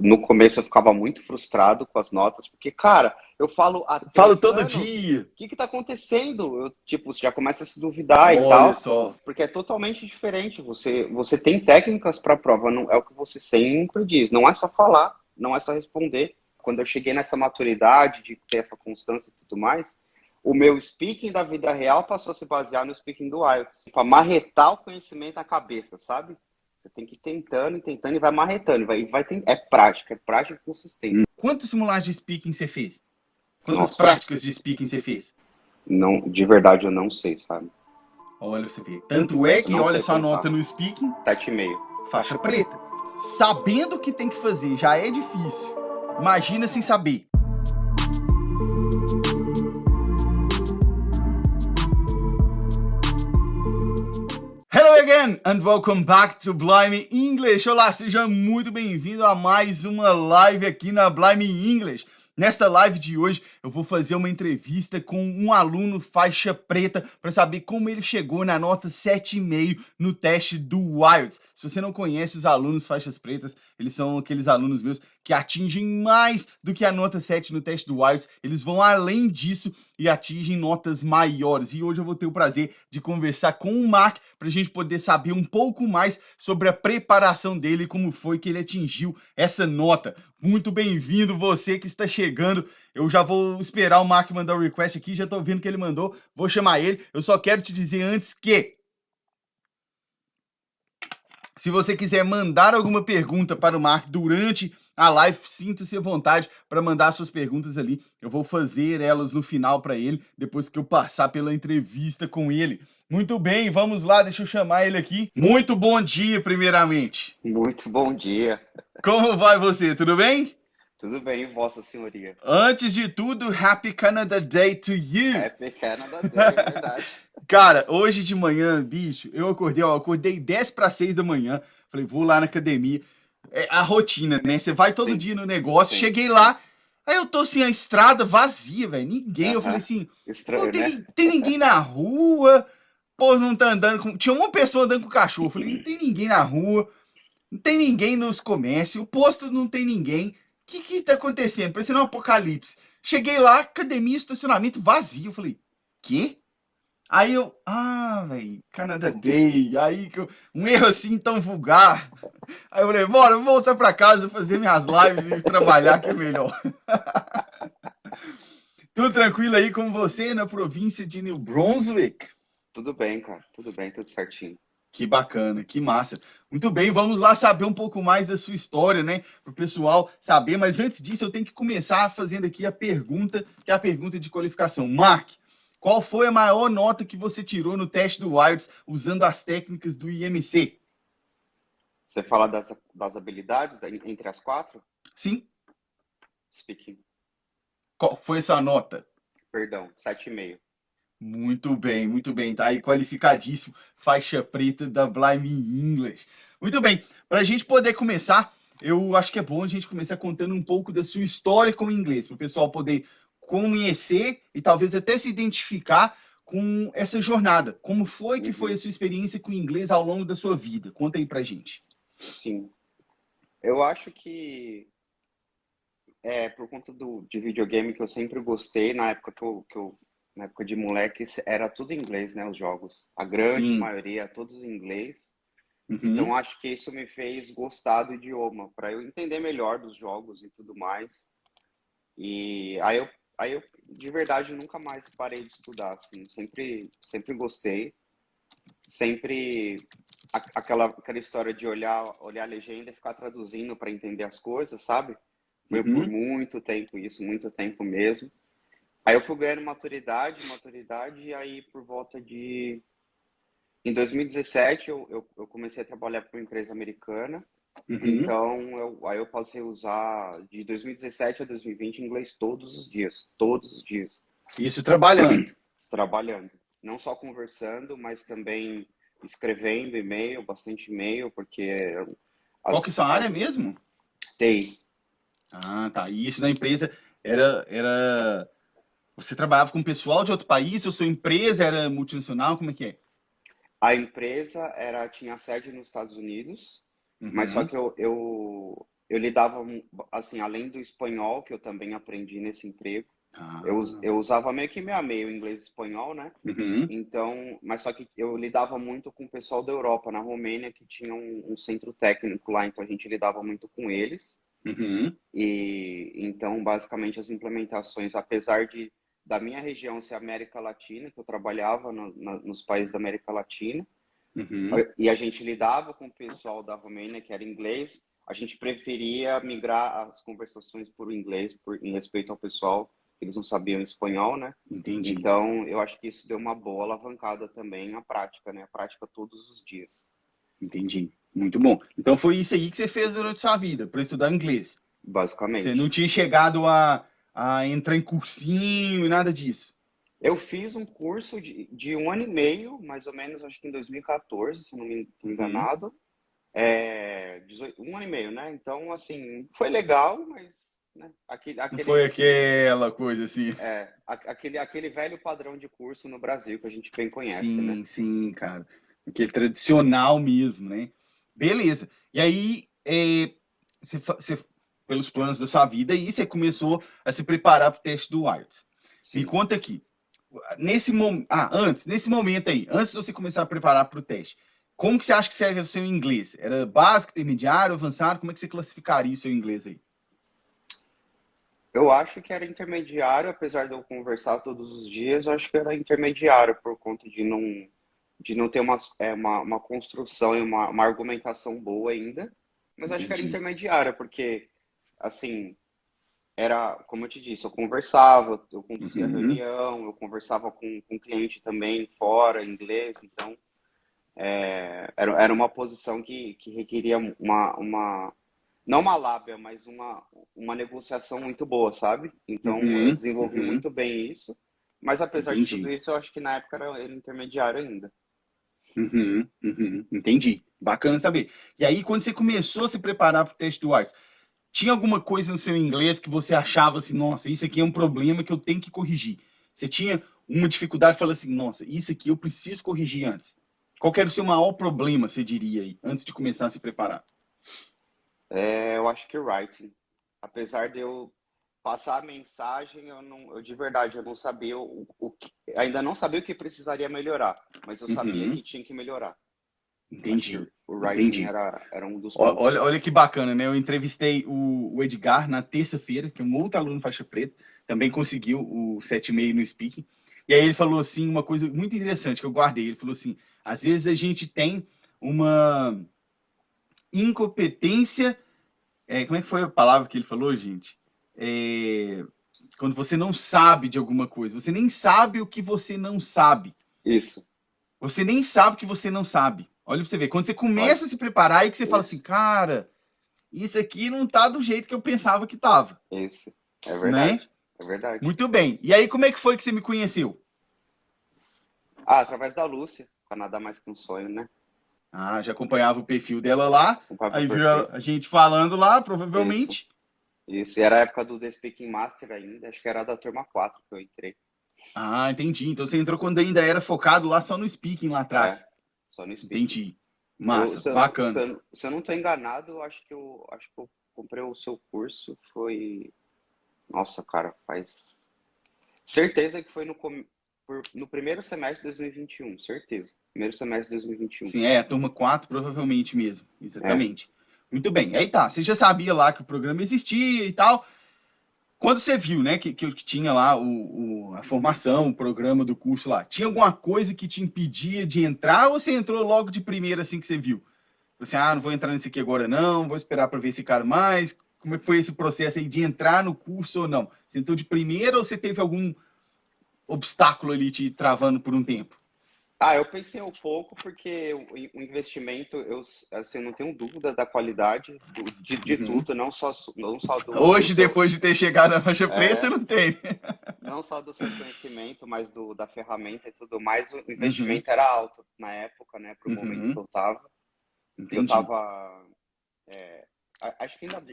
No começo eu ficava muito frustrado com as notas, porque, cara, eu falo há Falo 3 todo anos, dia. o que que tá acontecendo? Tipo, você já começa a se duvidar e Olha tal, só. porque é totalmente diferente. Você tem técnicas para a prova, não é o que você sempre diz, não é só falar, não é só responder. Quando eu cheguei nessa maturidade de ter essa constância e tudo mais, o meu speaking da vida real passou a se basear no speaking do IELTS, para marretar o conhecimento na cabeça, sabe? Você tem que ir tentando e tentando e vai marretando. É prática e consistência. Quantos simulados de speaking você fez? Quantas Nossa, práticas de speaking você fez? não, de verdade eu não sei, sabe? Olha, você vê. Tanto é Eu que não olha sei sua contar. nota no speaking, 7,5. faixa preta. Sabendo o que tem que fazer já é difícil. Imagina sem saber. Hello again and welcome back to Blimey English. Olá, seja muito bem-vindo a mais uma live aqui na Blimey English. Nesta live de hoje, eu vou fazer uma entrevista com um aluno faixa preta para saber como ele chegou na nota 7,5 no teste do IELTS. Se você não conhece os alunos faixas pretas, eles são aqueles alunos meus que atingem mais do que a nota 7 no teste do IELTS. Eles vão além disso e atingem notas maiores. E hoje eu vou ter o prazer de conversar com o Mark para a gente poder saber um pouco mais sobre a preparação dele e como foi que ele atingiu essa nota. Muito bem-vindo você que está chegando. Eu já vou esperar o Mark mandar o request aqui, já estou vendo que ele mandou. Vou chamar ele. Eu só quero te dizer antes que, se você quiser mandar alguma pergunta para o Mark durante a live, sinta-se à vontade para mandar suas perguntas ali. Eu vou fazer elas no final para ele, depois que eu passar pela entrevista com ele. Muito bem, vamos lá, deixa eu chamar ele aqui. Muito bom dia, primeiramente. Muito bom dia. Como vai você? Tudo bem? Tudo bem, Vossa Senhoria? Antes de tudo, Happy Canada Day to you! Happy Canada Day, verdade. Cara, hoje de manhã, bicho, eu acordei 10 para 6 da manhã. Falei, vou lá na academia. É a rotina, né? Você vai todo Sim, dia no negócio. sim. Cheguei lá, aí eu tô assim, a estrada vazia, velho. Ninguém. Eu falei Aham. assim, pô, Estranho, né? tem ninguém na rua. Pô, não tá andando com. Tinha uma pessoa andando com o cachorro. Eu falei, não tem ninguém na rua. Não tem ninguém nos comércios. O posto não tem ninguém. O que tá acontecendo? Parecendo um apocalipse. Cheguei lá, academia, estacionamento vazio. Eu falei, quê? Aí velho, Canada Day, um erro assim tão vulgar. Aí eu falei, bora, vou voltar pra casa, fazer minhas lives e trabalhar que é melhor. Tudo tranquilo aí com você na província de New Brunswick? Tudo bem, cara. Tudo bem, tudo certinho. Que bacana, que massa. Muito bem, vamos lá saber um pouco mais da sua história, né? Para o pessoal saber, mas antes disso eu tenho que começar fazendo aqui a pergunta, que é a pergunta de qualificação. Mark, qual foi a maior nota que você tirou no teste do IELTS usando as técnicas do IMC? Você fala das habilidades entre as quatro? Sim? Speaking. Qual foi essa nota? Perdão, 7,5. Muito bem, tá aí qualificadíssimo, faixa preta da Blimey English. Muito bem, para a gente poder começar, eu acho que é bom a gente começar contando um pouco da sua história com o inglês, para o pessoal poder conhecer e talvez até se identificar com essa jornada. Como foi a Uhum. sua experiência com o inglês ao longo da sua vida? Conta aí pra gente. Sim. Eu acho que por conta de videogame que eu sempre gostei, na época na época de moleque, era tudo em inglês, né, os jogos. A grande Sim. maioria, todos em inglês. Então Uhum. acho que isso me fez gostar do idioma, para eu entender melhor dos jogos e tudo mais. E aí eu de verdade nunca mais parei de estudar, assim, sempre gostei, sempre aquela história de olhar a legenda e ficar traduzindo para entender as coisas, sabe? Foi por Uhum. muito tempo isso, muito tempo mesmo. Aí eu fui ganhando maturidade, e aí por volta de. Em 2017 eu comecei a trabalhar para uma empresa americana, Uhum. então aí eu passei a usar de 2017 a 2020 inglês todos os dias, Isso trabalhando. trabalhando. Não só conversando, mas também escrevendo e-mail, bastante e-mail, porque Qual que é a as, sua área as mesmo? TI. Ah, tá. E isso na empresa era. Você trabalhava com pessoal de outro país? Ou sua empresa era multinacional? Como é que é? A empresa tinha sede nos Estados Unidos, mas só Uhum. que eu lidava, assim, além do espanhol, que eu também aprendi nesse emprego, eu Ah, usava meio que meio a meio inglês e espanhol, né? uhum, Então, mas só que eu lidava muito com o pessoal da Europa, na Romênia, que tinha um centro técnico lá, então a gente lidava muito com eles. uhum, E então, basicamente, as implementações, apesar de da minha região ser América Latina, que eu trabalhava nos países da América Latina, uhum. e a gente lidava com o pessoal da Romênia, que era inglês, a gente preferia migrar as conversações por inglês, em respeito ao pessoal, eles não sabiam espanhol, né? Entendi, Então, eu acho que isso deu uma boa alavancada também na prática, né? A prática todos os dias, entendi. Muito bom. Então foi isso aí que você fez durante sua vida, para estudar inglês. Você não basicamente. tinha chegado a entrar em cursinho e nada disso. Eu fiz um curso de um ano e meio, mais ou menos, acho que em 2014, se não me estou Uhum. enganado. 1 ano e meio, né? Então, assim, foi legal, mas né, Não foi aquela coisa assim. aquele velho padrão de curso no Brasil que a gente bem conhece, né? Sim, sim, cara. Aquele tradicional mesmo, né? Beleza. E aí, pelos planos da sua vida, aí você começou a se preparar para o teste do IELTS. Me Sim. conta aqui. Nesse momento aí, antes de você começar a preparar para o teste, como que você acha que você era o seu inglês? Era básico, intermediário, avançado? Como é que você classificaria o seu inglês aí? Eu acho que era intermediário, apesar de eu conversar todos os dias, eu acho que era intermediário por conta de não ter uma construção e uma argumentação boa ainda. Mas acho que era Entendi. intermediária, porque, assim, era, como eu te disse, eu conversava, eu conduzia Uhum, reunião, eu conversava com cliente também fora, inglês, então era uma posição que requeria não uma lábia, mas uma negociação muito boa, sabe? Então eu uhum, desenvolvi uhum. muito bem isso, mas apesar de tudo Entendi. isso, eu acho que na época era intermediário ainda. Uhum, uhum, entendi. Bacana saber. E aí, quando você começou a se preparar para o teste do IELTS, tinha alguma coisa no seu inglês que você achava assim, nossa, isso aqui é um problema que eu tenho que corrigir? Você tinha uma dificuldade e falou assim, nossa, isso aqui eu preciso corrigir antes. Qual que era o seu maior problema, você diria aí, antes de começar a se preparar? Eu acho que writing, apesar de eu passar a mensagem, eu de verdade eu não sabia ainda não sabia o que precisaria melhorar, mas eu sabia Uhum, que tinha que melhorar. Acho que entendi, o writing entendi. era um dos Olha, pontos. olha que bacana, né? Eu entrevistei o Edgar na terça-feira, que é um outro aluno faixa preta, também conseguiu o 7,5 no speaking. E aí ele falou assim, uma coisa muito interessante que eu guardei. Ele falou assim: às vezes a gente tem uma incompetência. Como é que foi a palavra que ele falou, gente? É, quando você não sabe de alguma coisa, você nem sabe o que você não sabe. Isso, Você nem sabe o que você não sabe. Olha pra você ver. Quando você olha, começa a se preparar e que você fala assim, isso, cara, isso aqui não tá do jeito que eu pensava que tava, isso, é né? verdade, é verdade. Muito bem. E aí, como é que foi que você me conheceu? Através da Lúcia, Canadá Mais Que Um Sonho, né? Ah, já acompanhava o perfil dela lá, Um papo aí viu perfil, a gente falando lá, isso, provavelmente. isso. E era a época do The Speaking Master ainda, acho que era da turma 4 que eu entrei. Ah, entendi. Então você entrou quando ainda era focado lá só no speaking lá É, atrás. só no Speaking. Entendi. Massa, bacana. Se eu não tô enganado, acho que eu comprei o seu curso, foi. Nossa, cara, faz. Certeza que foi no primeiro semestre de 2021, certeza. Primeiro semestre de 2021. Sim, a turma 4 provavelmente mesmo. É, Exatamente. Muito bem. Aí tá, você já sabia lá que o programa existia e tal. Quando você viu, né, que tinha lá a formação, o programa do curso lá, tinha alguma coisa que te impedia de entrar ou você entrou logo de primeira assim que você viu? Você, não vou entrar nesse aqui agora não, vou esperar para ver esse cara mais. Como é que foi esse processo aí de entrar no curso ou não? Você entrou de primeira ou você teve algum obstáculo ali te travando por um tempo? eu pensei um pouco porque o investimento, assim, eu não tenho dúvida da qualidade de Uhum. tudo, não só do Hoje, seu, depois de ter chegado na faixa preta, é, não tem. não só do seu conhecimento, mas da ferramenta e tudo mais. O Uhum, investimento era alto na época, né, para o momento que uhum, eu estava. E eu entendi. estava,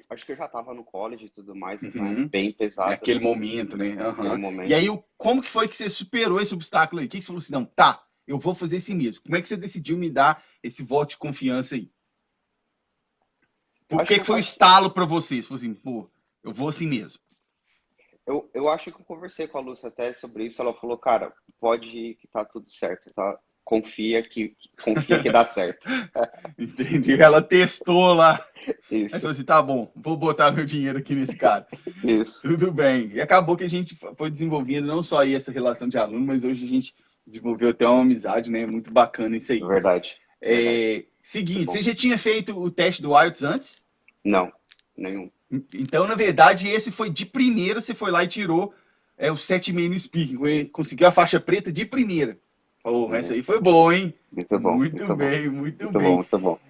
acho que eu já estava no college e tudo mais, então é Uhum. bem É pesado aquele assim, momento, né? aquele Aham. E momento. aí, como que foi que você superou esse obstáculo aí? O que você falou assim, não, tá, eu vou fazer esse mesmo. Como é que você decidiu me dar esse voto de confiança aí? Por Acho que que eu foi o parti... estalo pra você? Você falou assim, pô, eu vou assim mesmo. eu acho que eu conversei com a Lúcia até sobre isso. Ela falou, cara, pode ir que tá tudo certo, tá? Confia que dá certo. Entendi. Ela testou lá. Aí Isso, falou assim, tá bom, vou botar meu dinheiro aqui nesse cara. isso, Tudo bem. E acabou que a gente foi desenvolvendo não só aí essa relação de aluno, mas hoje a gente desenvolveu até uma amizade, né? Muito bacana isso aí. verdade, verdade. Muito Seguinte, você bom. já tinha feito o teste do IELTS antes? Não, nenhum. Então, na verdade, esse foi de primeira, você foi lá e tirou o 7,5 no speaking, conseguiu a faixa preta de primeira. Oh, essa Uhum. aí foi boa, hein? Muito bom, Muito muito bom, bem, muito muito bom, bem. muito bom.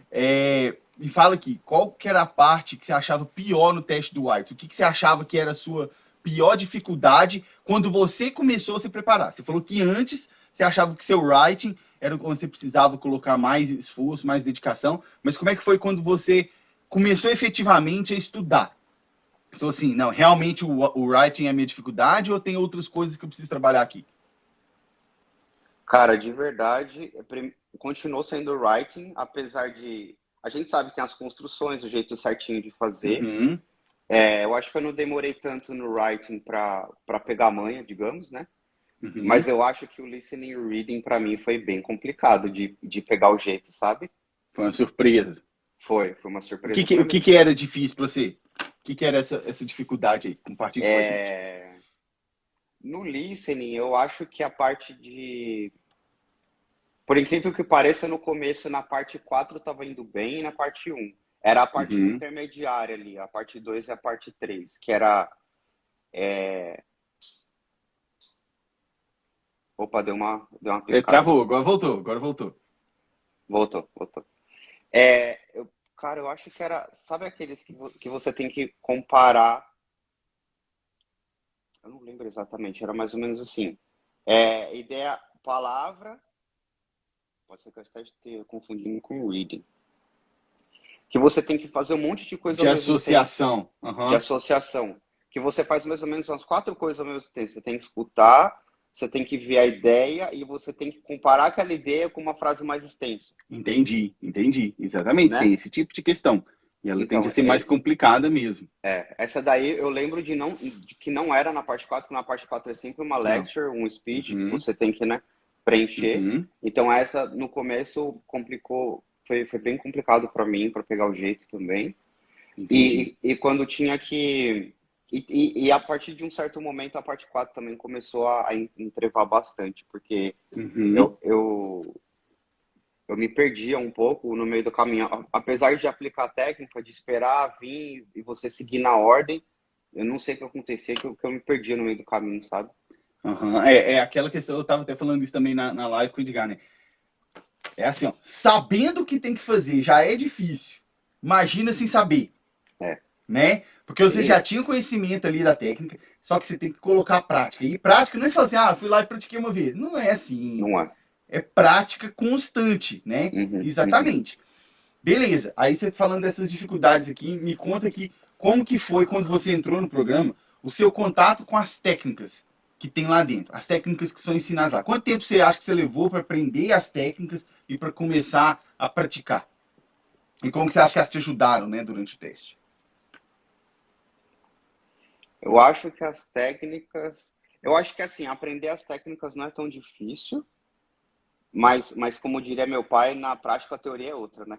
Me fala aqui, qual que era a parte que você achava pior no teste do IELTS? O que você achava que era a sua pior dificuldade quando você começou a se preparar? Você falou que antes você achava que seu writing era onde você precisava colocar mais esforço, mais dedicação, mas como é que foi quando você começou efetivamente a estudar? Então, assim, não, realmente o writing é a minha dificuldade ou tem outras coisas que eu preciso trabalhar aqui? Cara, de verdade, continuou sendo writing, apesar de. A gente sabe que tem as construções, o jeito certinho de fazer. Uhum, Eu acho que eu não demorei tanto no writing para pegar a manha, digamos, né? Mas uhum. eu acho que o listening e o reading para mim foi bem complicado de pegar o jeito, sabe? Foi uma surpresa. Foi uma O que surpresa que, para o que mim. que era difícil para você? O que que era essa dificuldade aí? Compartilhe com a gente. É, No listening, eu acho que a parte de. Por incrível que pareça, no começo, na parte 4 estava indo bem e na parte um. Era a parte Uhum. intermediária ali, a parte 2 e a parte 3, que era. Opa, deu uma piscada aqui. Travou, agora voltou, agora voltou. Voltou, voltou. Cara, eu acho que era. Sabe aqueles que você tem que comparar. Eu não lembro exatamente, era mais ou menos assim. Ideia, palavra. Pode ser que eu esteja confundindo com reading. Que você tem que fazer um monte de coisa ao De mesmo tempo, associação. de Aham. associação. Que você faz mais ou menos umas 4 coisas ao mesmo tempo. Você tem que escutar, você tem que ver a ideia e você tem que comparar aquela ideia com uma frase mais extensa, Entendi, entendi. Exatamente, tem né? esse tipo de questão. E ela tende a Então, ser mais complicada mesmo. essa daí eu lembro de que não era na parte 4, que na parte 4 é sempre uma Não. lecture, um speech que Uhum, você tem que, né, preencher. uhum. Então essa no começo complicou, foi bem complicado para mim, para pegar o jeito também. Entendi. E quando tinha que. E a partir de um certo momento, a parte 4 também começou a entrevar bastante, porque Uhum. eu, eu, eu me perdia um pouco no meio do caminho. Apesar de aplicar a técnica, de esperar vir e você seguir na ordem, eu não sei o que acontecia, que eu me perdia no meio do caminho, sabe? Aham. É aquela questão, eu tava até falando isso também na live com o Edgar, né? É assim, ó, sabendo o que tem que fazer já é difícil. Imagina sem saber, É, né? Porque você bem já isso. tinha o conhecimento ali da técnica, só que você tem que colocar a prática. E prática não é falar assim, ah, fui lá e pratiquei uma vez. Não é assim. Não é. É prática constante, né? Uhum, uhum. Exatamente. Beleza. Aí você falando dessas dificuldades aqui, me conta aqui como que foi quando você entrou no programa, o seu contato com as técnicas que tem lá dentro, as técnicas que são ensinadas lá. Quanto tempo você acha que você levou para aprender as técnicas e para começar a praticar? E como que você acha que elas te ajudaram, né, durante o teste? Eu acho que as técnicas. Eu acho que assim, aprender as técnicas não é tão difícil. Mas como diria meu pai, na prática a teoria é outra, né?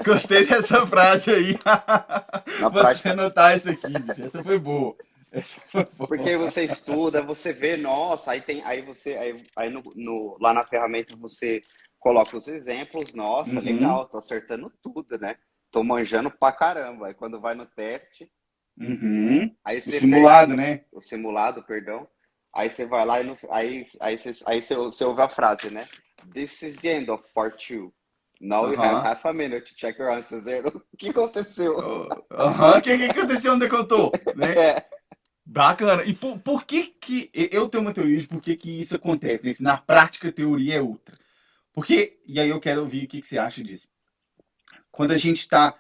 Gostei dessa frase aí. Na Vou até prática, anotar isso aqui, bicho. Essa foi boa. Essa foi porque boa. você estuda, você vê, nossa, lá na ferramenta você coloca os exemplos, nossa, Uhum, legal, tô acertando tudo, né? Tô manjando pra caramba. Aí quando vai no teste, uhum. aí O você simulado, né? o simulado, perdão, aí você vai lá e aí você ouve a frase, né? This is the end of part 2. Now you have Aham. half a minute to check your answers. O que aconteceu? Aham, que aconteceu onde é que eu tô, né? É, Bacana. E por que que... Eu tenho uma teoria de por que que isso acontece, né? Se na prática a teoria é outra. Porque, e aí eu quero ouvir o que que você acha disso. Quando a gente tá...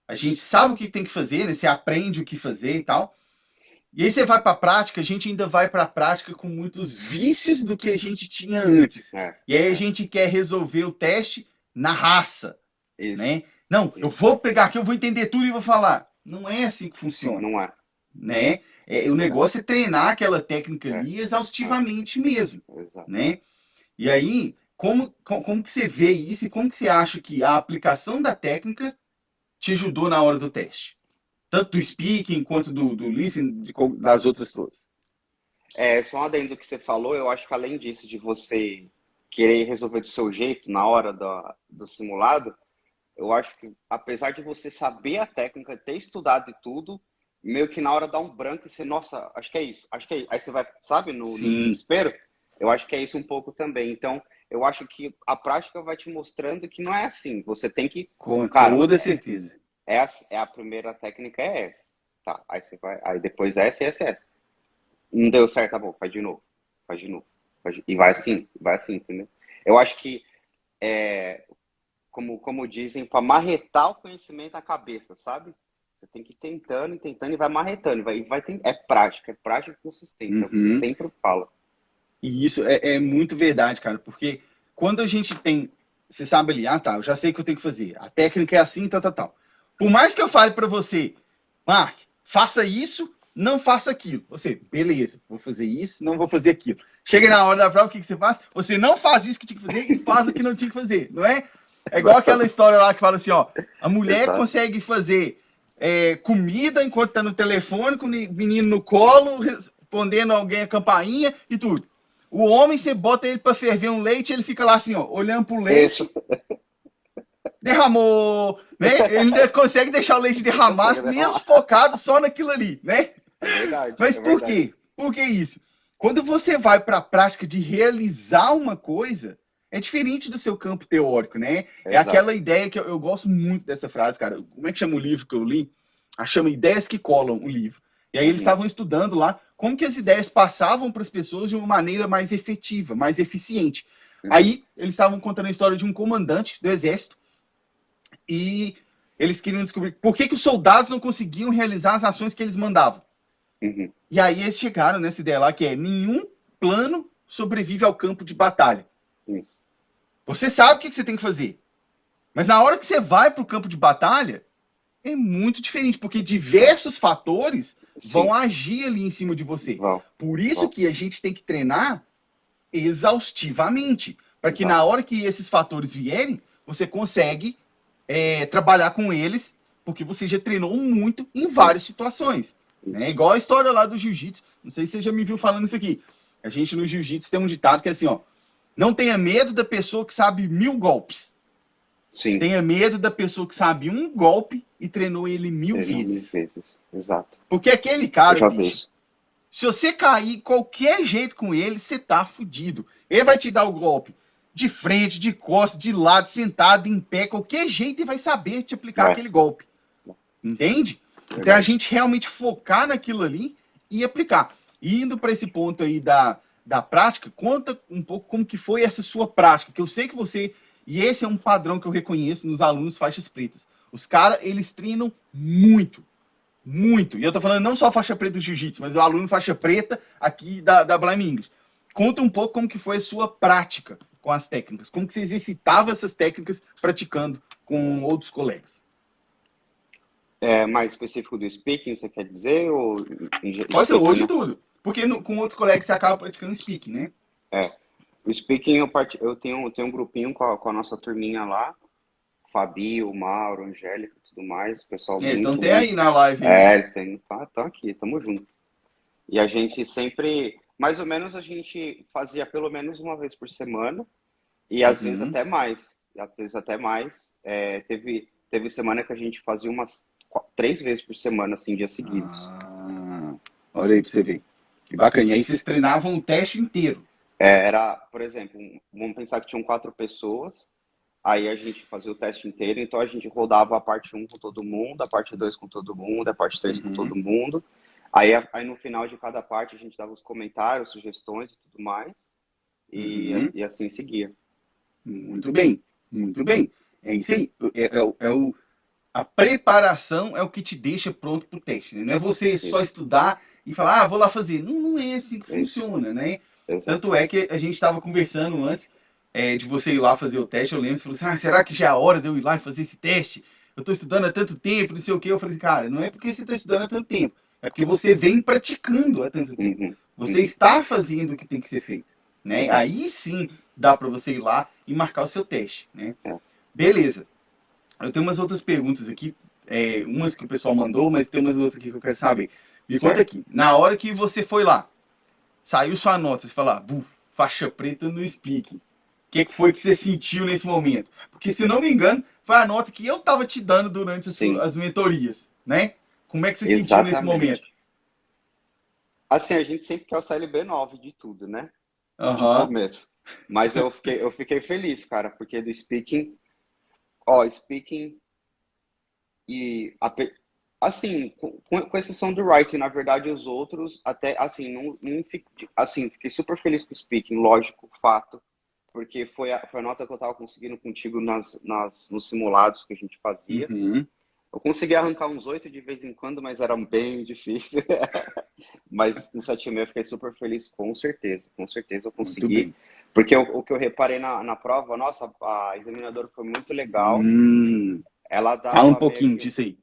A gente sabe o que tem que fazer, né? Você aprende o que fazer e tal. E aí você vai para a prática, a gente ainda vai para a prática com muitos vícios do que a gente tinha antes. é, E aí a é, gente quer resolver o teste na raça, isso. né? Não, eu vou pegar aqui, eu vou entender tudo e vou falar. Não é assim que funciona, Não é. né? O negócio é treinar aquela técnica É, ali exaustivamente mesmo, exato. né? E aí, como que você vê isso e como que você acha que a aplicação da técnica te ajudou na hora do teste? Tanto do speaking quanto do listening, das outras todas. Só um adendo que você falou, eu acho que além disso, de você querer resolver do seu jeito na hora do simulado, eu acho que apesar de você saber a técnica, ter estudado e tudo, meio que na hora dá um branco e você, nossa, acho que é isso, acho que é isso. Aí você vai, sabe, no Sim, desespero, eu acho que é isso um pouco também. Então, eu acho que a prática vai te mostrando que não é assim. Você tem que, com cara, toda certeza. a primeira técnica é essa. Tá, aí você vai, aí depois essa. Não deu certo, tá bom, faz de novo, faz de novo. E vai assim, entendeu? Eu acho que, é, como dizem, para marretar o conhecimento na cabeça, sabe? Você tem que ir tentando e tentando e vai marretando. É prática e consistência, é o que você Uhum. sempre fala. E isso é muito verdade, cara, porque quando a gente tem, você sabe ali, tá, eu já sei o que eu tenho que fazer, a técnica é assim, tal, tal, tal. Por mais que eu fale para você, Mark, faça isso, não faça aquilo. Você, beleza, vou fazer isso, não vou fazer aquilo. Chega na hora da prova, o que você faz? Você não faz isso que tinha que fazer e faz o que não Isso, tinha que fazer, não é? É igual aquela exatamente. história lá que fala assim, ó, a mulher Exato. consegue fazer comida enquanto tá no telefone, com o menino no colo, respondendo alguém a campainha e tudo. O homem, você bota ele para ferver um leite, ele fica lá assim, ó, olhando pro Isso. leite, derramou, né? Ele ainda consegue deixar o leite derramar, Consegue mesmo derramar. focado só naquilo ali, né? É verdade, Mas é por verdade. quê? Por que isso? Quando você vai para a prática de realizar uma coisa, é diferente do seu campo teórico, né? É Exato. aquela ideia que eu gosto muito dessa frase, cara. Como é que chama o livro que eu li? Chama Ideias que Colam, o livro. E aí eles Uhum, estavam estudando lá como que as ideias passavam para as pessoas de uma maneira mais efetiva, mais eficiente. uhum, Aí eles estavam contando a história de um comandante do exército e eles queriam descobrir por que os soldados não conseguiam realizar as ações que eles mandavam. uhum. E aí eles chegaram nessa ideia lá que é nenhum plano sobrevive ao campo de batalha. Isso. Você sabe o que você tem que fazer, mas na hora que você vai para o campo de batalha, é muito diferente, porque diversos fatores vão Sim, agir ali em cima de você. vão, Por isso vão. que a gente tem que treinar exaustivamente, para que na Exato. hora que esses fatores vierem, você consegue trabalhar com eles, porque você já treinou muito em várias Isso, situações. Né? isso. Igual a história lá do jiu-jitsu. Não sei se você já me viu falando isso aqui. A gente no jiu-jitsu tem um ditado que é assim, ó. Não tenha medo da pessoa que sabe 1000 golpes. Sim, Tenha medo da pessoa que sabe um golpe e treinou ele mil treinou mil vezes. vezes. Exato. Porque aquele Eu cara, já vi bicho, isso. se você cair qualquer jeito com ele, você tá fudido. Ele vai te dar o golpe de frente, de costas, de lado, sentado, em pé, qualquer jeito ele vai saber te aplicar Vai, aquele golpe. Entende? Então é a verdade. gente realmente focar naquilo ali e aplicar. E indo para esse ponto aí da prática, conta um pouco como que foi essa sua prática, que eu sei que você, e esse é um padrão que eu reconheço nos alunos faixas pretas. Os caras, eles treinam muito, muito. E eu tô falando não só faixa preta do jiu-jitsu, mas o aluno faixa preta aqui da Blime English. Conta um pouco como que foi a sua prática com as técnicas, como que você exercitava essas técnicas praticando com outros colegas. É mais específico do speaking, você quer dizer? Ou Pode ser speaking, hoje né? tudo. Porque com outros colegas você acaba praticando speaking, né? É. O speaking, eu tenho um grupinho com a nossa turminha lá. Fabio, Mauro, Angélica e tudo mais. Pessoal Eles estão muito, até aí muito. na live aí. Eles estão aqui, tamo junto. E a gente sempre, mais ou menos, a gente fazia pelo menos uma vez por semana. E às vezes Uhum. até mais. E às vezes até mais. Teve semana que a gente fazia umas 3 vezes por semana, assim, dias seguidos. Ah, olha aí pra você ver. Que bacana. E aí vocês treinavam o teste inteiro. Era, por exemplo, vamos pensar que tinham 4 pessoas, aí a gente fazia o teste inteiro, então a gente rodava a parte um com todo mundo, a parte 2 com todo mundo, a parte 3 com todo Uhum. mundo. Aí no final de cada parte a gente dava os comentários, sugestões e tudo mais, Uhum. e assim seguia. Muito bem. Muito bem. É isso aí. A preparação é o que te deixa pronto pro teste. Né? Não é você só Isso, estudar e falar, vou lá fazer. Não, não é assim que isso, funciona, né? exato. Tanto é que a gente estava conversando antes de você ir lá fazer o teste. Eu lembro, você falou assim, será que já é a hora de eu ir lá e fazer esse teste? eu tô estudando há tanto tempo, não sei o quê. Eu falei assim, cara, não é porque você está estudando há tanto tempo, é porque você vem praticando há tanto tempo. Uhum. Você está fazendo o que tem que ser feito, né? Exato. Aí sim dá para você ir lá e marcar o seu teste, né? É. Beleza. Eu tenho umas outras perguntas aqui, umas que o pessoal mandou, mas tem umas outras aqui que eu quero saber. Me conta Certo? aqui, na hora que você foi lá, saiu sua nota, você fala, faixa preta no speaking. O que foi que você sentiu nesse momento? Porque, se não me engano, foi a nota que eu estava te dando durante Sim, as mentorias, né? Como é que você sentiu nesse momento? exatamente. Assim, a gente sempre quer o CLB 9 de tudo, né? De Aham. começo. Mas eu fiquei feliz, cara, porque do speaking, ó, speaking e assim, com exceção do writing, na verdade, os outros até assim, não assim, fiquei super feliz com o speaking, lógico, fato, porque foi a nota que eu tava conseguindo contigo nos simulados que a gente fazia. Uhum. Eu consegui arrancar uns 8 de vez em quando, mas era bem difícil. Mas no 7,5 eu fiquei super feliz, com certeza eu Muito consegui. bem. Porque o que eu reparei na prova, nossa, a examinadora foi muito legal. Hum. Ela Fala um dava meio pouquinho que. disso aí.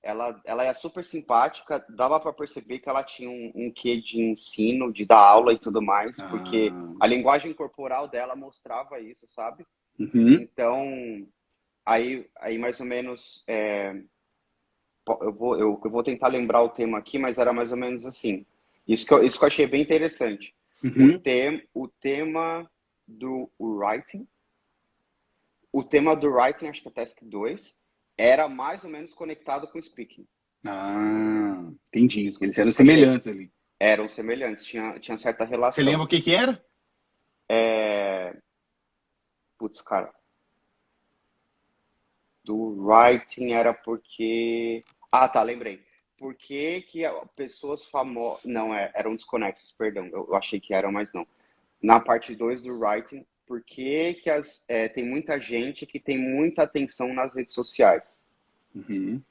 Ela é super simpática, dava para perceber que ela tinha um quê de ensino, de dar aula e tudo mais, porque Ah. a linguagem corporal dela mostrava isso, sabe? Uhum. Então, aí mais ou menos, eu vou tentar lembrar o tema aqui, mas era mais ou menos assim. Isso que eu achei bem interessante. Uhum. O tema do writing, acho que é Task 2, era mais ou menos conectado com o speaking. Ah, entendi. Isso, Eles eram isso que eu achei. semelhantes ali. Eram semelhantes, tinha certa Você relação. lembra o que que era? É, putz, cara, do writing era porque. Ah, tá, lembrei. Por que que pessoas famosas. Não, eram desconexos, perdão. Eu achei que eram, mas não. Na parte 2 do writing, por que que tem muita gente que tem muita atenção nas redes sociais? Uhum.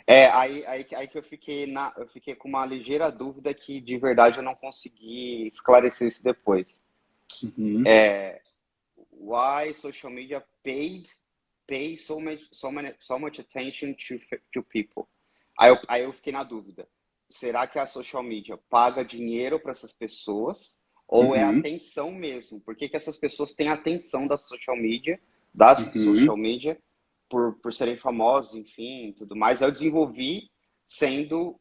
Aí que eu fiquei com uma ligeira dúvida que de verdade eu não consegui esclarecer isso depois. Uhum. Why social media pay so much attention to people? Aí eu fiquei na dúvida. Será que a social media paga dinheiro para essas pessoas ou é Uhum. atenção mesmo? Por que que essas pessoas têm atenção das Uhum. social media por serem famosos, enfim, tudo mais? Eu desenvolvi sendo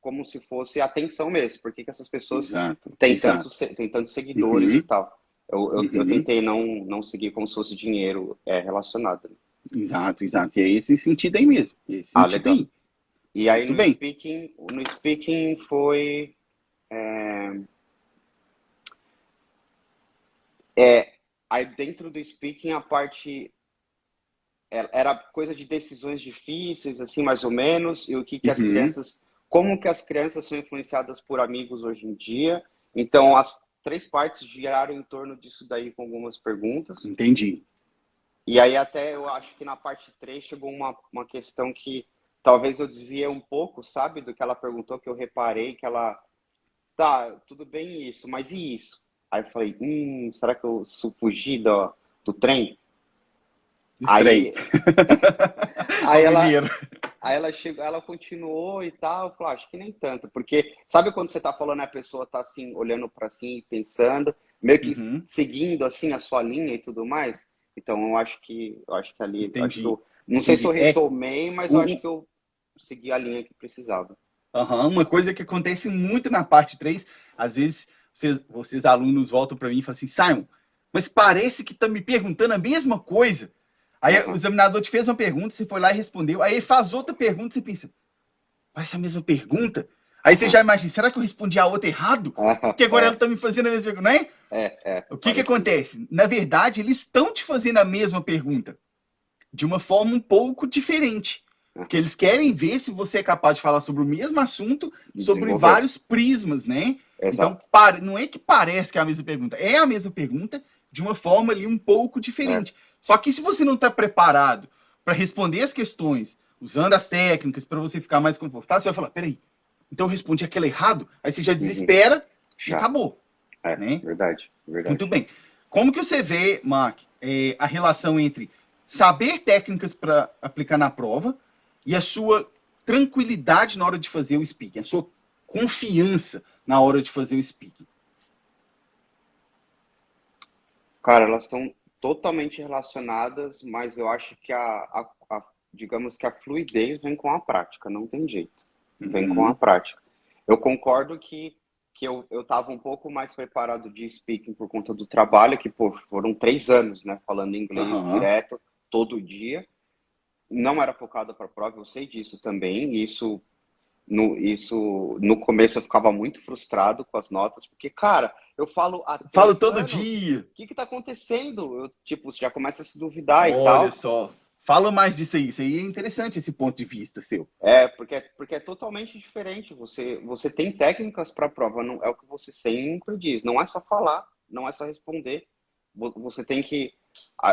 como se fosse atenção mesmo. Por que que essas pessoas Exato, têm exato. tantos seguidores e Uhum. tal? Eu Uhum. tentei não seguir como se fosse dinheiro relacionado. Exato, exato. E é esse sentido aí mesmo. Esse Ah, sentido legal. aí. E aí Muito bem. no speaking foi é, aí dentro do speaking a parte era coisa de decisões difíceis, assim, mais ou menos, e Uhum. como que as crianças são influenciadas por amigos hoje em dia. Então, as três partes giraram em torno disso daí com algumas perguntas. Entendi. E aí até eu acho que na parte 3 chegou uma questão que talvez eu desviei um pouco, sabe, do que ela perguntou, que eu reparei que ela, tá, tudo bem isso, mas e isso? Aí eu falei, será que eu fugi do trem? Estranho. Aí, Ó, aí ela, mineiro. Aí ela chegou, ela continuou e tal. Eu falei, acho que nem tanto, porque sabe quando você tá falando, a pessoa tá assim, olhando para assim, pensando, meio que Uhum. seguindo assim a sua linha e tudo mais. Então eu acho que ali, eu acho que Entendi. eu não sei se eu Entendi. retomei, mas eu O, acho que eu segui a linha que precisava. aham, uma coisa que acontece muito na parte 3, às vezes vocês alunos voltam para mim e falam assim, Simon, mas parece que tá me perguntando a mesma coisa. Aí o Aham. examinador te fez uma pergunta, você foi lá e respondeu, aí ele faz outra pergunta, você pensa, parece a mesma pergunta? Aí você Aham. já imagina, será que eu respondi a outra errado? Porque agora ela É, tá me fazendo a mesma pergunta, não é? O que que parecido. acontece? Na verdade, eles estão te fazendo a mesma pergunta, de uma forma um pouco diferente. Porque Aham. eles querem ver se você é capaz de falar sobre o mesmo assunto, E sobre desenvolver. vários prismas, né? Então, Exato. não é que parece que é a mesma pergunta, é a mesma pergunta de uma forma ali um pouco É. diferente. Só que se você não está preparado para responder as questões, usando as técnicas para você ficar mais confortável, você vai falar: peraí, então eu respondi aquele errado? Aí você já Uhum. desespera e Já. acabou, É, né? verdade, Muito verdade. bem. Como que você vê, Mark, a relação entre saber técnicas para aplicar na prova e a sua tranquilidade na hora de fazer o speaking, a sua confiança na hora de fazer o speaking? Cara, elas estão totalmente relacionadas, mas eu acho que digamos que a fluidez vem com a prática, não tem jeito. Vem com a prática. Eu concordo que eu estava um pouco mais preparado de speaking por conta do trabalho, que, pô, foram 3 anos, né, falando inglês direto, todo dia. Não era focado para a prova, eu sei disso também, e isso no começo eu ficava muito frustrado com as notas, porque, cara, eu falo há Falo 3 todo anos, dia. o que tá acontecendo? Tipo, você já começa a se duvidar e Olha tal. só. Fala mais disso aí. Isso aí é interessante, esse ponto de vista seu. Porque é totalmente diferente. Você tem técnicas para a prova, não é o que você sempre diz. Não é só falar, não é só responder. Você tem que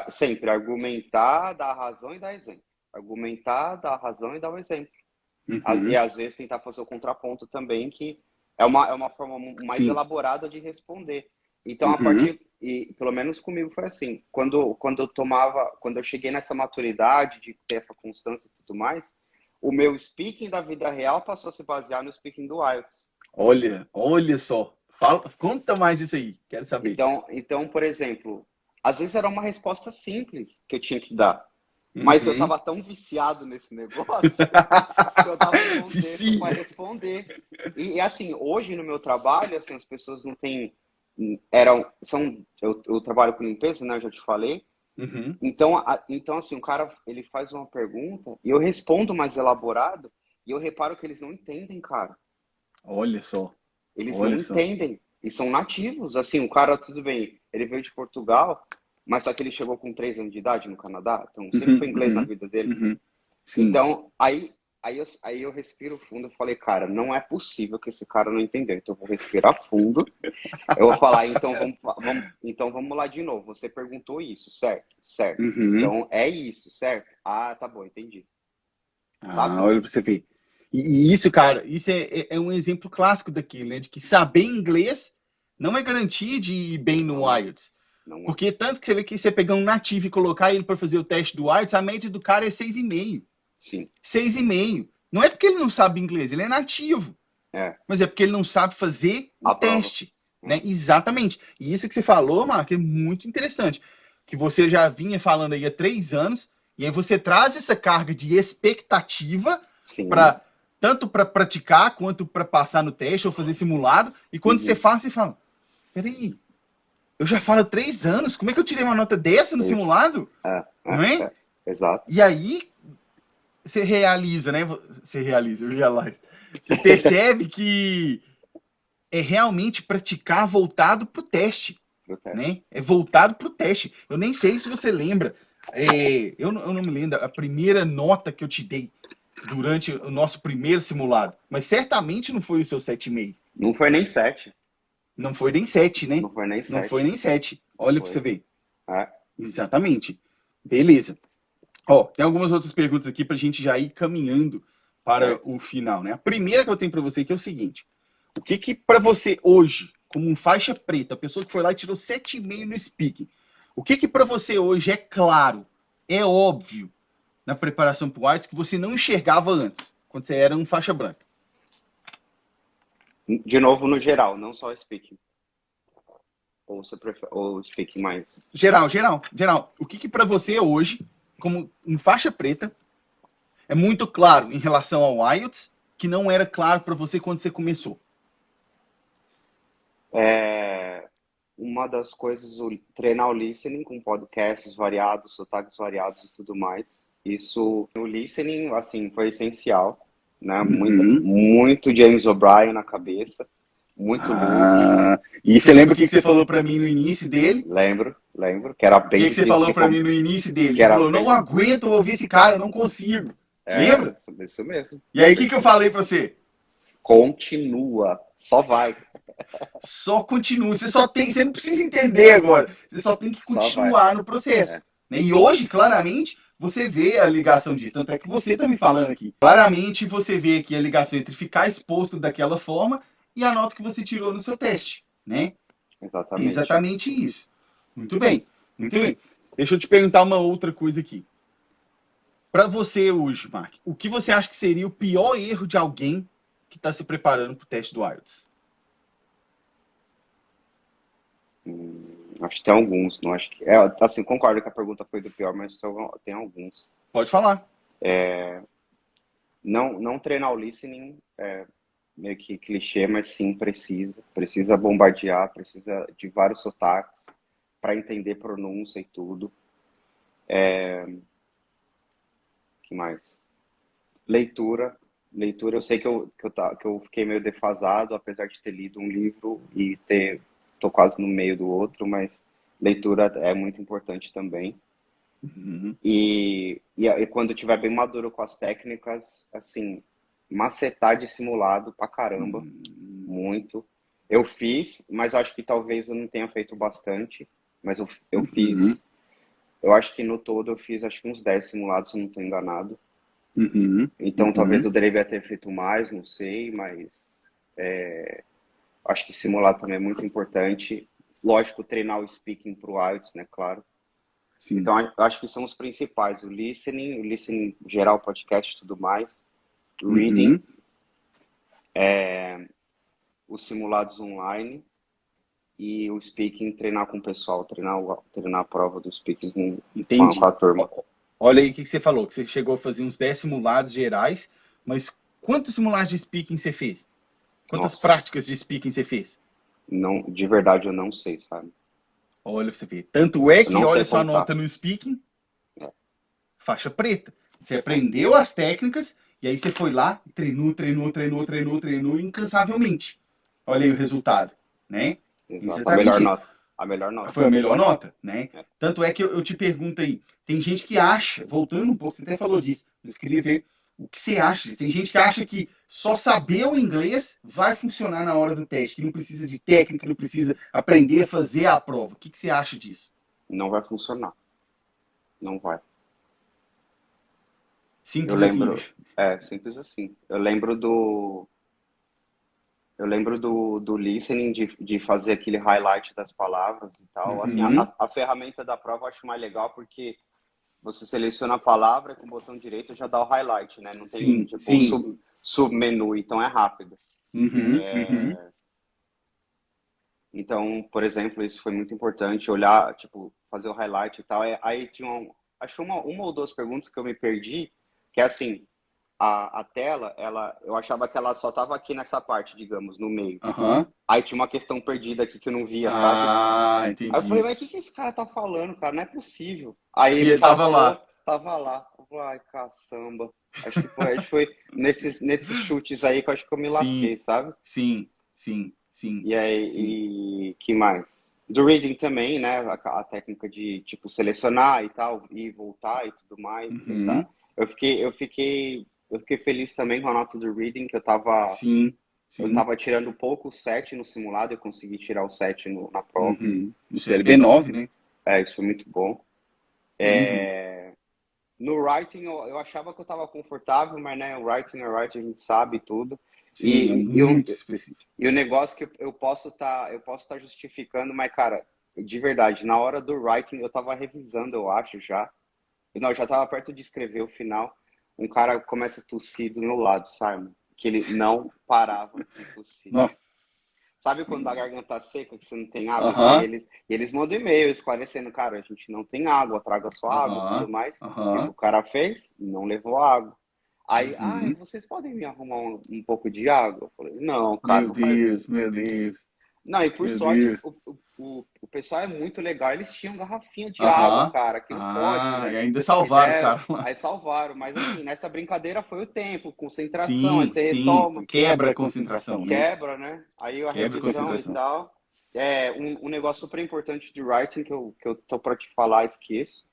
sempre argumentar, dar razão e dar exemplo. Argumentar, dar razão e dar o exemplo. E às vezes tentar fazer o contraponto também, que é uma forma mais Sim. elaborada de responder. Então, a partir, e pelo menos comigo foi assim, quando eu cheguei nessa maturidade de ter essa constância e tudo mais, o meu speaking da vida real passou a se basear no speaking do IELTS. Olha só. Conta mais disso aí, quero saber. Então, por exemplo, às vezes era uma resposta simples que eu tinha que dar, mas eu estava tão viciado nesse negócio que eu dava um contexto para responder. E assim, hoje no meu trabalho, assim, as pessoas não têm eu trabalho com limpeza, né? Eu já te falei. Então, assim, o cara ele faz uma pergunta e eu respondo mais elaborado e eu reparo que eles não entendem, cara. Olha só. Eles não entendem e são nativos. Assim, o cara, tudo bem, ele veio de Portugal, mas só que ele chegou com 3 anos de idade no Canadá, então sempre foi inglês na vida dele. Então, aí eu respiro fundo e falei, cara, não é possível que esse cara não entendeu. Então eu vou respirar fundo. Eu vou falar, então vamos lá de novo. Você perguntou isso, certo? Certo. Então é isso, certo? Ah, tá bom, entendi. Sabe? Olha pra você ver. E isso, cara, isso é um exemplo clássico daquilo, né? De que saber inglês não é garantia de ir bem no IELTS. Porque tanto que você vê que você pegar um nativo e colocar ele para fazer o teste do IELTS, a média do cara é 6,5. Sim. 6,5. Não é porque ele não sabe inglês, ele é nativo. Mas é porque ele não sabe fazer o teste. Né? Exatamente. E isso que você falou, Marco, é muito interessante. Que você já vinha falando aí há 3 anos, e aí você traz essa carga de expectativa para tanto para praticar quanto para passar no teste ou fazer simulado. E quando você faz, você fala: peraí, eu já falo há 3 anos, como é que eu tirei uma nota dessa no simulado? Não é? Exato. E aí você realiza, né? Você percebe que é realmente praticar voltado pro teste. Né? É voltado pro teste. Eu nem sei se você lembra. Eu não me lembro a primeira nota que eu te dei durante o nosso primeiro simulado. Mas certamente não foi o seu 7,5. Não foi nem 7. Não foi nem 7, né? Não foi nem 7. Não foi nem 7. Olha pra você ver. Exatamente. Beleza. Ó, tem algumas outras perguntas aqui pra gente já ir caminhando para o final, né? A primeira que eu tenho para você aqui é o seguinte: o que para você hoje, como um faixa preta, a pessoa que foi lá e tirou 7,5 no speaking, o que para você hoje é claro, é óbvio na preparação para o IELTS que você não enxergava antes, quando você era um faixa branca? De novo, no geral, não só speaking. Ou você prefere, ou speaking mais? Geral. O que para você hoje, como um faixa preta, é muito claro em relação ao IELTS, que não era claro para você quando você começou? Uma das coisas, treinar o listening com podcasts variados, sotaques variados e tudo mais. Isso, o listening, assim, foi essencial, né? Muito James O'Brien na cabeça, muito Luke. E você lembra o que você falou para mim no início dele? Lembro, que era bem O que você falou para mim no início dele? Você falou, não aguento ouvir esse cara, não consigo. Lembra? Isso mesmo. E aí, o que eu falei para você? Continua, só vai. Só continua. Você não precisa entender agora. Você só tem que continuar no processo. Né? E hoje, claramente, você vê a ligação disso. Tanto é que você está me falando aqui. Claramente, você vê aqui a ligação entre ficar exposto daquela forma e a nota que você tirou no seu teste. Né? Exatamente. Exatamente isso. Muito bem. Deixa eu te perguntar uma outra coisa aqui. Para você hoje, Mark, o que você acha que seria o pior erro de alguém que está se preparando para o teste do IELTS? Acho que tem alguns, não acho que. Assim, concordo que a pergunta foi do pior, mas tem alguns. Pode falar. Não treinar o listening é meio que clichê, mas sim precisa bombardear, precisa de vários sotaques para entender pronúncia e tudo. Que mais? Leitura, eu sei que eu fiquei meio defasado, apesar de ter lido um livro e tô quase no meio do outro, mas leitura é muito importante também. Uhum. E quando eu tiver bem maduro com as técnicas, assim, macetar de simulado pra caramba, muito. Eu fiz, mas eu acho que talvez eu não tenha feito bastante, mas eu fiz, eu acho que no todo eu fiz acho que uns 10 simulados, se eu não estou enganado. Então talvez eu deveria ter feito mais, não sei, mas acho que simular também é muito importante. Lógico, treinar o speaking pro IELTS, né, claro. Sim. Então, acho que são os principais. O listening geral, podcast e tudo mais. O reading, os simulados online e o speaking, treinar com o pessoal, treinar a prova do speaking Entendi. com a turma. Olha aí o que você falou, que você chegou a fazer uns 10 simulados gerais, mas quantos simulados de speaking você fez? Quantas práticas de speaking você fez? Não, de verdade eu não sei, sabe? Olha pra você ver. Tanto é que, olha sua contar. nota no speaking, faixa preta. Você aprendeu as técnicas e aí você foi lá, treinou incansavelmente. Olha aí o resultado, né? Exato. A melhor nota. Foi a melhor nota, né? Tanto é que eu te pergunto aí, tem gente que acha, voltando um pouco, você até falou disso, eu queria ver o que você acha. Tem gente que acha que só saber o inglês vai funcionar na hora do teste, que não precisa de técnica, não precisa aprender a fazer a prova. O que você acha disso? Não vai funcionar. Não vai. Simples assim. Simples assim. Eu lembro do listening, de fazer aquele highlight das palavras e tal. Assim, a ferramenta da prova eu acho mais legal porque você seleciona a palavra e com o botão direito já dá o highlight, né? Não tem submenu, então é rápido. Então, por exemplo, isso foi muito importante, olhar, tipo, fazer o highlight e tal. Aí tinha, acho uma ou duas perguntas que eu me perdi, que é assim, a tela, eu achava que ela só tava aqui nessa parte, digamos, no meio. Aí tinha uma questão perdida aqui que eu não via, sabe? Entendi. Aí eu falei, mas o que esse cara tá falando, cara? Não é possível. Aí ele passou, tava lá. Eu falei, ai, caçamba. Acho que foi nesses chutes aí que eu acho que eu me lasquei, sabe? Sim. E aí, que mais? Do reading também, né? A técnica de, tipo, selecionar e tal, e voltar e tudo mais. Eu fiquei feliz também com a nota do reading, que eu tava tirando pouco o 7 no simulado, eu consegui tirar o 7 na prova. No CLB9, né? Isso foi muito bom. No writing, eu achava que eu tava confortável, mas, né, o writing é writing, a gente sabe tudo. Específico. E o negócio que eu posso tá justificando, mas, cara, de verdade, na hora do writing, eu tava revisando, eu acho, já. Não, eu já tava perto de escrever o final. Um cara começa a tossir do meu lado, sabe? Que ele não parava de tossir. Nossa. Sabe quando a garganta tá seca, que você não tem água? E eles mandam e-mail esclarecendo, cara, a gente não tem água, traga sua água e tudo mais. E o que o cara fez? Não levou água. Aí, vocês podem me arrumar um pouco de água? Eu falei, não, cara, meu Deus. Não, e por sorte, o pessoal é muito legal. Eles tinham garrafinha de água, cara, que não pode, né? E ainda salvaram o cara lá. Aí salvaram, mas assim, nessa brincadeira foi o tempo, concentração, aí você retoma. Quebra a concentração, né? Quebra, né? Aí a revisão e tal. Um negócio super importante de writing que eu tô pra te falar, esqueço.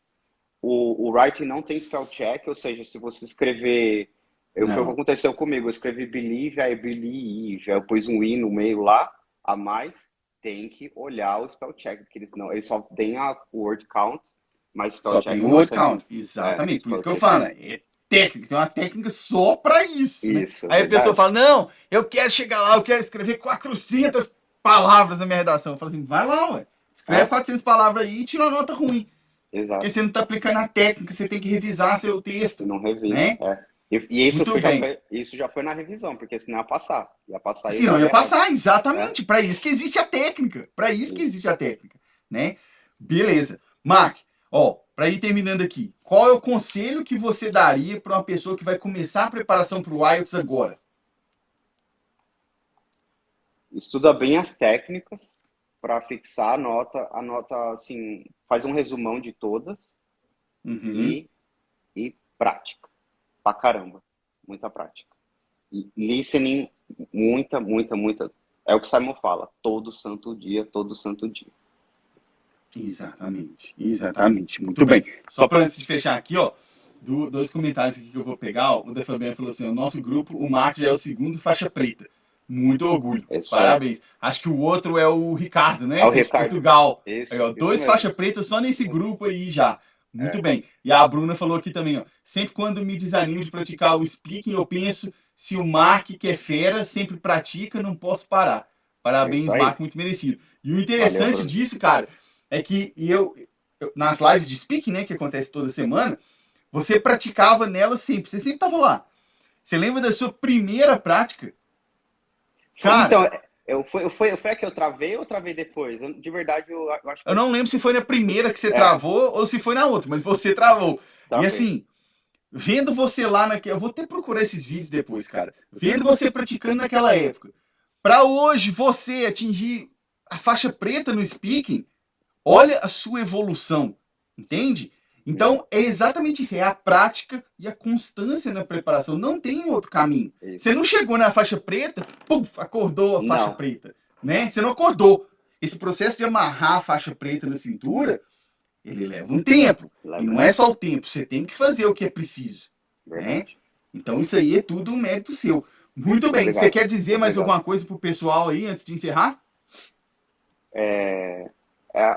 O writing não tem spell check, ou seja, se você escrever... Foi o que aconteceu comigo, eu escrevi believe, aí believe, aí eu pus um i no meio lá, a mais, tem que olhar o spell check, porque eles só têm a word count, mas spell check tem o word count, exatamente, por isso que eu falo, é técnica, tem uma técnica só pra isso, né? Aí a pessoa fala, não, eu quero chegar lá, eu quero escrever 400 palavras na minha redação. Eu falo assim, vai lá, ué, escreve 400 palavras aí e tira uma nota ruim. Porque exato. você não está aplicando a técnica, você tem que revisar seu texto, Não revisa. né? É. E Muito bem. isso já foi na revisão, porque senão ia passar. Ia passar e Se não usava ia errado. passar, É, exatamente. Para isso que existe a técnica. Para isso que isso. existe a técnica, né? Beleza. Mark, ó, para ir terminando aqui, qual é o conselho que você daria para uma pessoa que vai começar a preparação para o IELTS agora? Estuda bem as técnicas para fixar a nota, assim, faz um resumão de todas Uhum. e, e prática. Pra caramba. Muita prática. E listening, muita. É o que Simon fala, todo santo dia. Exatamente, exatamente. Muito bem. Só para antes de fechar aqui, ó, dois comentários aqui que eu vou pegar. Ó, o da Fabiana falou assim: o nosso grupo, o Marco já é o segundo faixa preta. Muito orgulho. É isso aí. Parabéns. Acho que o outro é o Ricardo, né? É o Que é de Ricardo. Portugal. Aí, ó, Isso dois mesmo. faixa preta só nesse grupo aí já. Muito É, bem. E a Bruna falou aqui também, ó. Sempre quando me desanimo de praticar o speaking, eu penso se o Mark, que é fera, sempre pratica, não posso parar. é isso Parabéns, aí. Mark, muito merecido. E o Valeu, interessante Bruno. disso, cara, é que nas lives de speaking, né, que acontece toda semana, você praticava nela sempre. Você sempre tava lá. Você lembra da sua primeira prática? Cara, Então, foi a que eu travei ou eu travei depois? De verdade, eu acho que eu eu não lembro se foi na primeira que você é, travou ou se foi na outra, mas você travou. E travei. assim, vendo você lá naquela. Eu vou até procurar esses vídeos depois, cara. Vendo você praticando naquela época. Pra hoje você atingir a faixa preta no speaking, olha a sua evolução, entende? É, Então é exatamente isso, é a prática e a constância na preparação. Não tem outro caminho. Você isso. não chegou na faixa preta, puf, acordou a faixa Não, preta, né? Você não acordou. Esse processo de amarrar a faixa preta na cintura, ele leva um tempo. E leva um não é tempo. só o tempo, você tem que fazer o que é preciso, né? Verdade. Então isso aí é tudo um mérito seu. Muito bem. Você Obrigado. quer dizer mais Obrigado. alguma coisa pro pessoal aí antes de encerrar? É,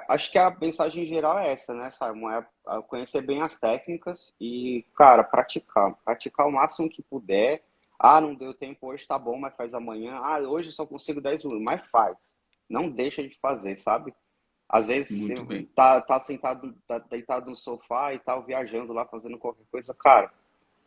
acho que a mensagem geral é essa, né, Simon? É conhecer bem as técnicas e, cara, praticar. Praticar o máximo que puder. Ah, não deu tempo hoje, tá bom, mas faz amanhã. Ah, hoje só consigo 10 minutos, mas faz. Não deixa de fazer, sabe? Às vezes Muito você bem. tá sentado, tá deitado no sofá e tal, viajando lá, fazendo qualquer coisa. Cara,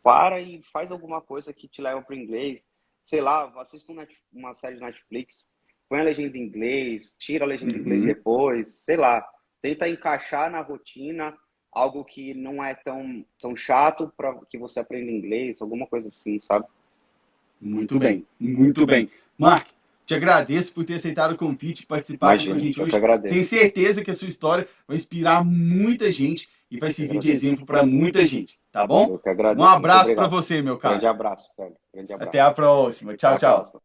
para e faz alguma coisa que te leva para o inglês. Sei lá, assista uma série de Netflix, põe a legenda em inglês, tira a legenda em inglês Uhum. depois, sei lá. Tenta encaixar na rotina algo que não é tão chato para que você aprenda inglês, alguma coisa assim, sabe? Muito bem, muito bem. Mark, te agradeço por ter aceitado o convite e participar aqui com a Imagina, gente eu que hoje. Tenho agradeço. certeza que a sua história vai inspirar muita gente e vai Eu que servir de agradeço. exemplo para muita gente, tá bom? Eu que Um agradeço. Muito abraço para obrigado. você, meu Grande cara. abraço, velho. Grande Até abraço. a próxima. Até Tchau, a tchau. próxima.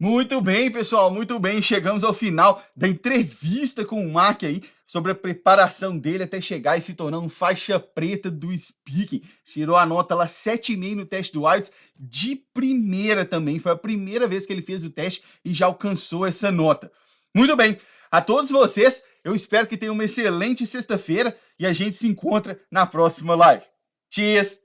Muito bem, pessoal, muito bem. Chegamos ao final da entrevista com o Mark aí sobre a preparação dele até chegar e se tornar um faixa preta do speaking. Tirou a nota lá 7,5 no teste do IELTS de primeira também. Foi a primeira vez que ele fez o teste e já alcançou essa nota. Muito bem. A todos vocês, eu espero que tenham uma excelente sexta-feira e a gente se encontra na próxima live. Cheers!